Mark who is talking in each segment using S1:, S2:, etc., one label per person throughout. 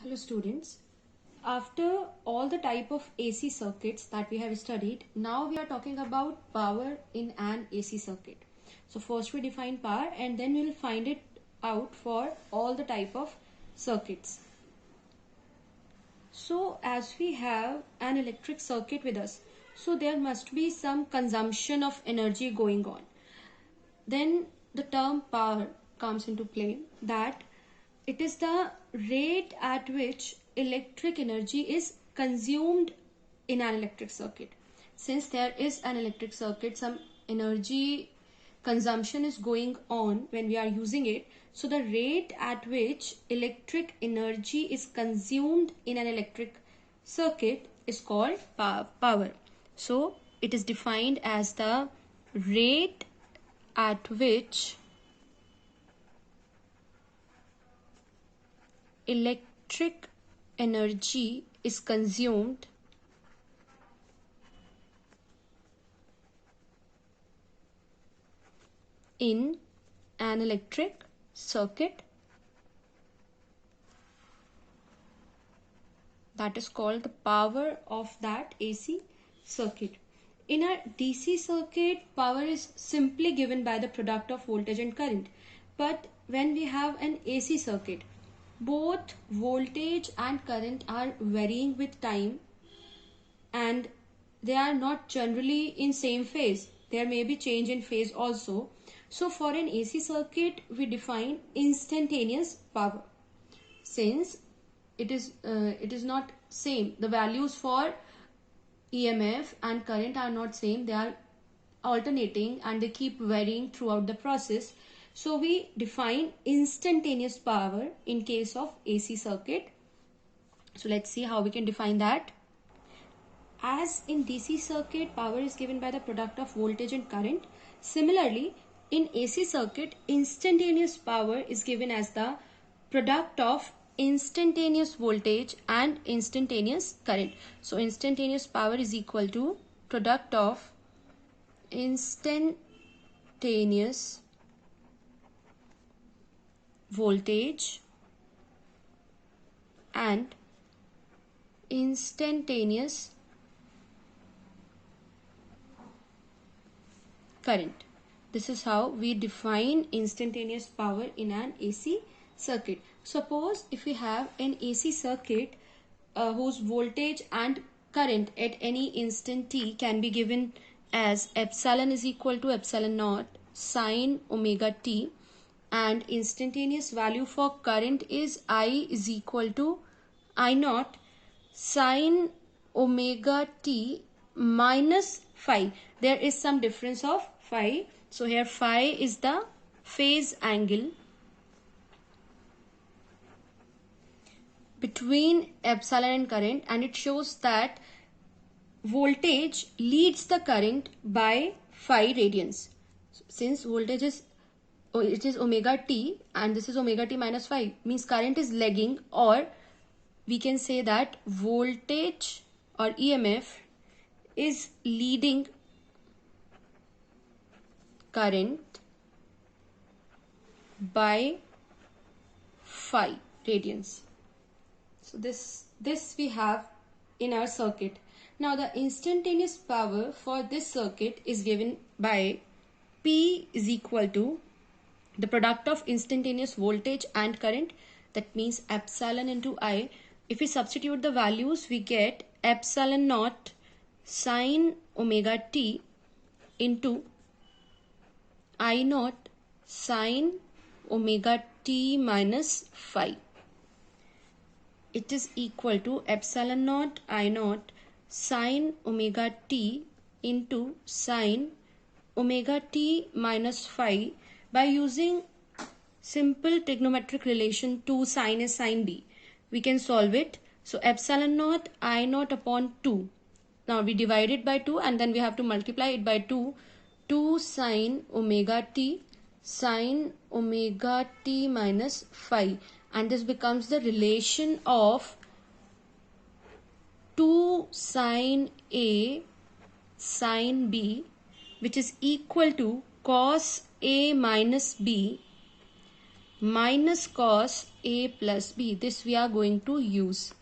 S1: Hello students. After all the type of AC circuits that we have studied, now we are talking about power in an AC circuit. So first we define power and then we will find it out for all the type of circuits. So as we have an electric circuit with us, so there must be some consumption of energy going on. Then the term power comes into play, that it is the rate at which electric energy is consumed in an electric circuit. Since there is an electric circuit, some energy consumption is going on when we are using it. So the rate at which electric energy is consumed in an electric circuit is called power. So it is defined as the rate at which electric energy is consumed in an electric circuit, that is called the power of that AC circuit. In a DC circuit, power is simply given by the product of voltage and current. But when we have an AC circuit, both voltage and current are varying with time and they are not generally in same phase. There may be change in phase also. So for an AC circuit, we define instantaneous power. Since it is not same, the values for EMF and current are not same, they are alternating and they keep varying throughout the process. So we define instantaneous power in case of AC circuit. So let's see how we can define that. As in DC circuit, power is given by the product of voltage and current. Similarly, in AC circuit, instantaneous power is given as the product of instantaneous voltage and instantaneous current. So instantaneous power is equal to product of instantaneous voltage and instantaneous current. This is how we define instantaneous power in an AC circuit. Suppose if we have an AC circuit whose voltage and current at any instant t can be given as epsilon is equal to epsilon naught sine omega t, and instantaneous value for current is I is equal to I naught sine omega t minus phi. There is some difference of phi. So here phi is the phase angle between epsilon and current, and it shows that voltage leads the current by phi radians. Since voltage is it is omega t and this is omega t minus phi, means current is lagging, or we can say that voltage or EMF is leading current by phi radians. So this we have in our circuit. Now the instantaneous power for this circuit is given by P is equal to the product of instantaneous voltage and current, that means epsilon into I. If we substitute the values, we get epsilon naught sine omega t into I naught sine omega t minus phi. It is equal to epsilon naught I naught sine omega t into sine omega t minus phi by using simple trigonometric relation 2 sine A sine B. We can solve it. So epsilon naught I naught upon 2. Now we divide it by 2 and then we have to multiply it by 2. 2 sine omega t minus phi. And this becomes the relation of 2 sine A sine B, which is equal to cos A minus B minus cos A plus B. This we are going to use.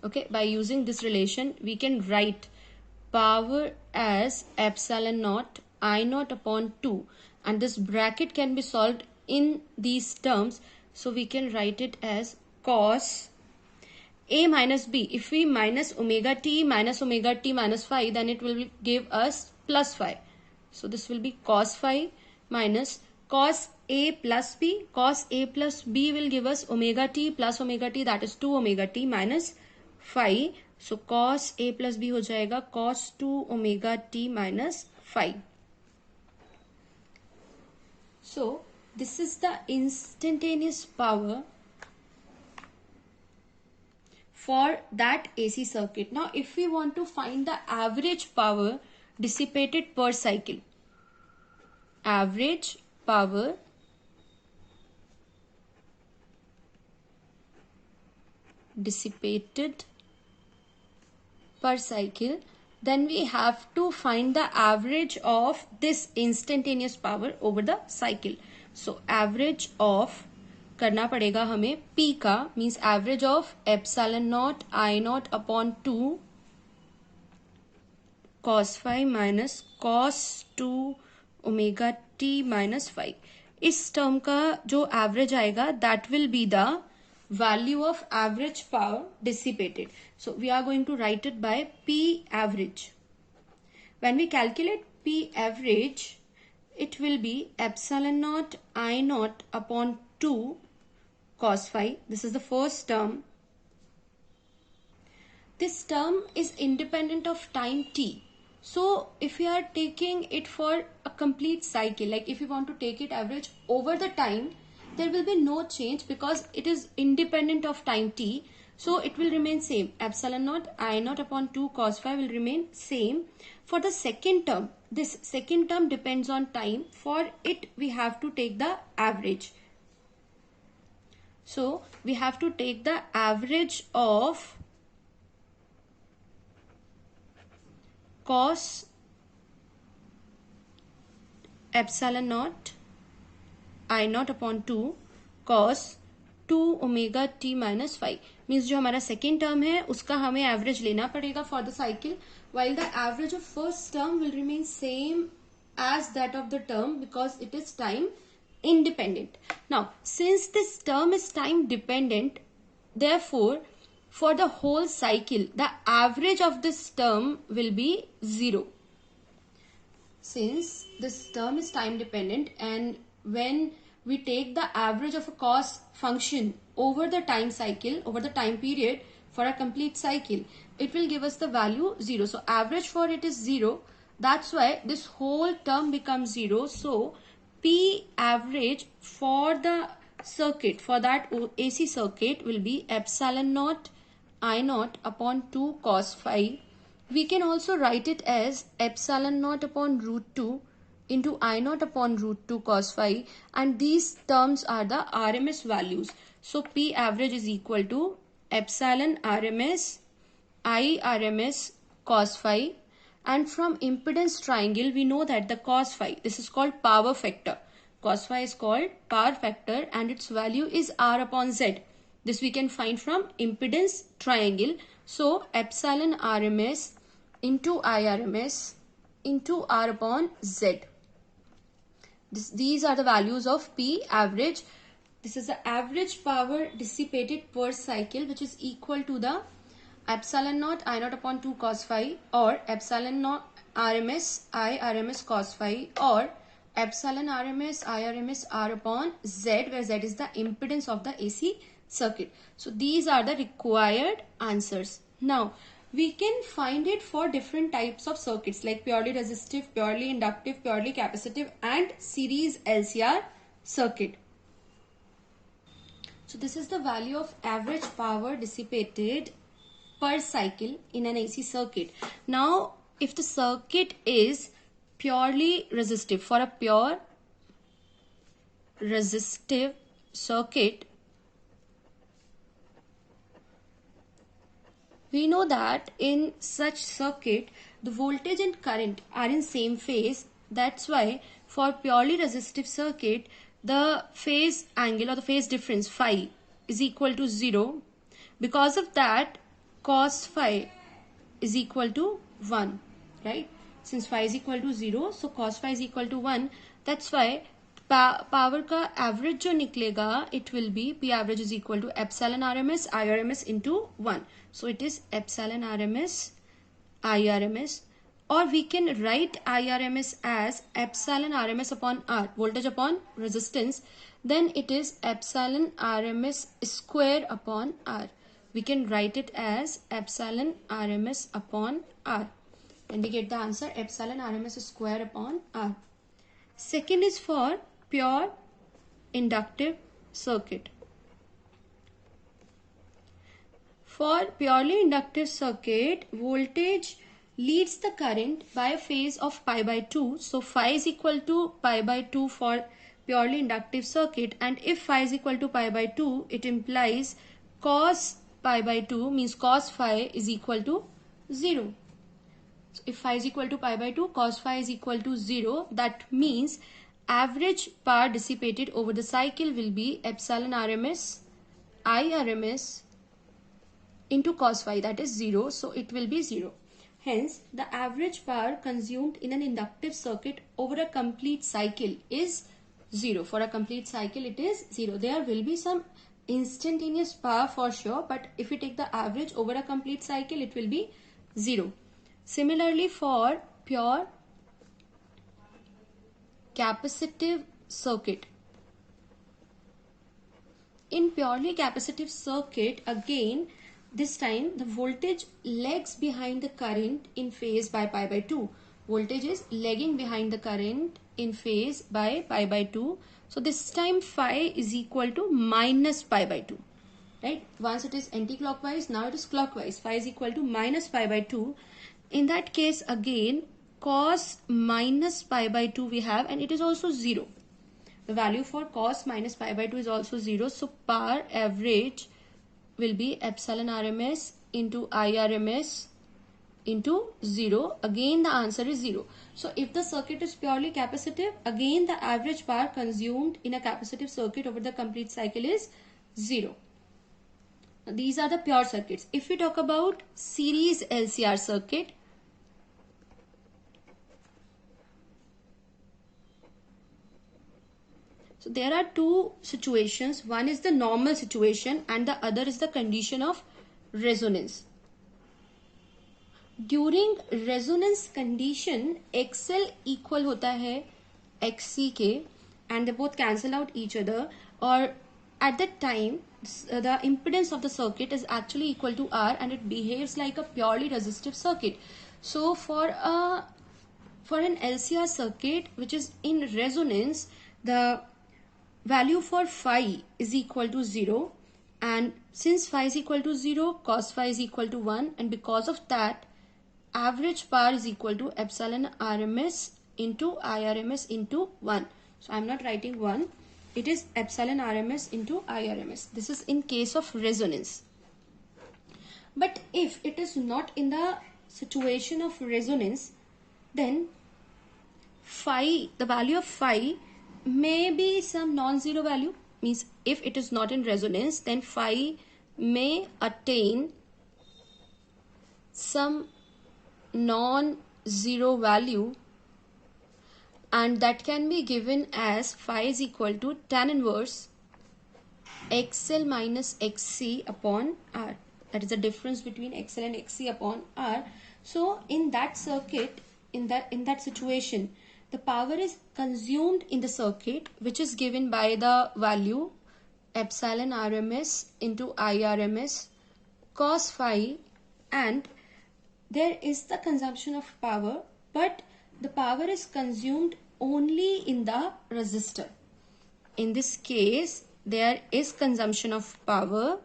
S1: Okay, by using this relation, we can write power as epsilon naught I naught upon 2, and this bracket can be solved in these terms. So we can write it as cos A minus B. If we minus omega t minus phi, then it will give us plus phi. So this will be cos phi minus cos A plus B. Cos A plus B will give us omega t plus omega t, that is 2 omega t minus phi. So cos A plus B हो जाएगा cos 2 omega t minus phi. So this is the instantaneous power for that AC circuit. Now if we want to find the average power dissipated per cycle, average power dissipated per cycle, then we have to find the average of this instantaneous power over the cycle. So average of करना पड़ेगा हमें P का, means average of epsilon naught I naught upon 2 cos phi minus cos 2 omega t minus phi. इस term का जो average आएगा that will be the value of average power dissipated. So we are going to write it by P average. When we calculate P average, it will be epsilon naught I naught upon 2 cos phi. This is the first term. This term is independent of time t. So if we are taking it for a complete cycle, like if you want to take it average over the time, there will be no change because it is independent of time t. So it will remain same. Epsilon naught I naught upon 2 cos phi will remain same. For the second term, this second term depends on time. For it, we have to take the average. So we have to take the average of cos epsilon naught I naught upon 2 cos 2 omega t minus phi. Means जो हमारा second term है उसका हमें average लेना पड़ेगा for the cycle, while the average of first term will remain same as that of the term because it is time independent. Now since this term is time dependent, therefore for the whole cycle the average of this term will be 0. Since this term is time dependent, and when we take the average of a cos function over the time cycle, over the time period for a complete cycle, it will give us the value 0. So average for it is 0. That's why this whole term becomes 0. So P average for the circuit, for that AC circuit, will be epsilon naught I naught upon 2 cos phi. We can also write it as epsilon naught upon root 2 into I naught upon root 2 cos phi, and these terms are the RMS values. So P average is equal to epsilon RMS I RMS cos phi, and from impedance triangle we know that the cos phi, this is called power factor. Cos phi is called power factor and its value is R upon Z. This we can find from impedance triangle. So epsilon RMS into IRMS into R upon Z. These are the values of P average. This is the average power dissipated per cycle, which is equal to the epsilon naught I naught upon 2 cos phi, or epsilon naught RMS I RMS cos phi, or epsilon RMS I RMS R upon Z, where Z is the impedance of the AC circuit. So these are the required answers. Now we can find it for different types of circuits like purely resistive, purely inductive, purely capacitive, and series LCR circuit. So this is the value of average power dissipated per cycle in an AC circuit. Now if the circuit is purely resistive, for a pure resistive circuit, we know that in such circuit the voltage and current are in same phase. That's why for purely resistive circuit the phase angle or the phase difference phi is equal to 0. Because of that, cos phi is equal to 1, right? Since phi is equal to 0, so cos phi is equal to 1. That's why power का average जो निकलेगा it will be P average is equal to epsilon RMS IRMS into 1. So it is epsilon RMS IRMS, or we can write IRMS as epsilon RMS upon R, voltage upon resistance. Then it is epsilon RMS square upon R. We can write it as epsilon RMS upon R. And we get the answer epsilon RMS square upon R. Second is for pure inductive circuit. For purely inductive circuit, voltage leads the current by a phase of pi by 2. So phi is equal to pi by 2 for purely inductive circuit, and if phi is equal to pi by 2, it implies cos pi by 2 means cos phi is equal to 0. So if phi is equal to pi by 2, cos phi is equal to 0. That means average power dissipated over the cycle will be epsilon RMS IRMS into cos phi, that is 0. So it will be 0. Hence, the average power consumed in an inductive circuit over a complete cycle is 0. For a complete cycle, it is 0. There will be some instantaneous power for sure, but if we take the average over a complete cycle, it will be 0. Similarly, for pure capacitive circuit. In purely capacitive circuit, again, this time the voltage lags behind the current in phase by pi by 2. Voltage is lagging behind the current in phase by pi by 2. So this time phi is equal to minus pi by 2. Right? Once it is anti-clockwise, now it is clockwise. Phi is equal to minus pi by 2. In that case, again, cos minus pi by 2 we have, and it is also 0. The value for cos minus pi by 2 is also 0. So power average will be epsilon RMS into IRMS into 0. Again, the answer is 0. So if the circuit is purely capacitive, again the average power consumed in a capacitive circuit over the complete cycle is 0. These are the pure circuits. If we talk about series LCR circuit, so there are two situations. One is the normal situation and the other is the condition of resonance. During resonance condition, XL equal होता है XC के, and they both cancel out each other, or at that time the impedance of the circuit is actually equal to R and it behaves like a purely resistive circuit. So for an LCR circuit which is in resonance, the value for phi is equal to 0, and since phi is equal to 0, cos phi is equal to 1, and because of that, average power is equal to epsilon RMS into IRMS into 1. So I am not writing 1. It is epsilon RMS into IRMS. This is in case of resonance. But if it is not in the situation of resonance, then phi, the value of phi may be some non-zero value. Means if it is not in resonance, then phi may attain some non-zero value, and that can be given as phi is equal to tan inverse XL minus XC upon R. That is the difference between XL and XC upon R. So in that circuit, in that situation, the power is consumed in the circuit, which is given by the value epsilon RMS into IRMS cos phi, and there is the consumption of power, but the power is consumed only in the resistor. In this case, there is consumption of power,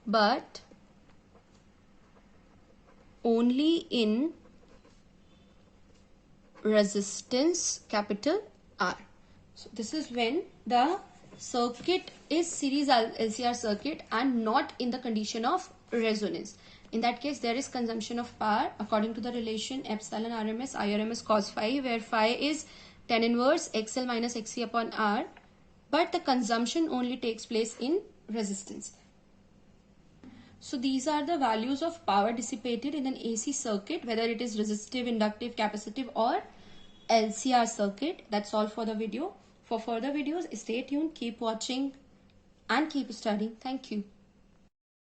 S1: but only in resistance capital R. So this is when the circuit is series LCR circuit and not in the condition of resonance. In that case, there is consumption of power according to the relation epsilon RMS IRMS cos phi, where phi is tan inverse XL minus XC upon R, but the consumption only takes place in resistance. So these are the values of power dissipated in an AC circuit, whether it is resistive, inductive, capacitive or LCR circuit. That's all for the video. For further videos, stay tuned, keep watching and keep studying. Thank you.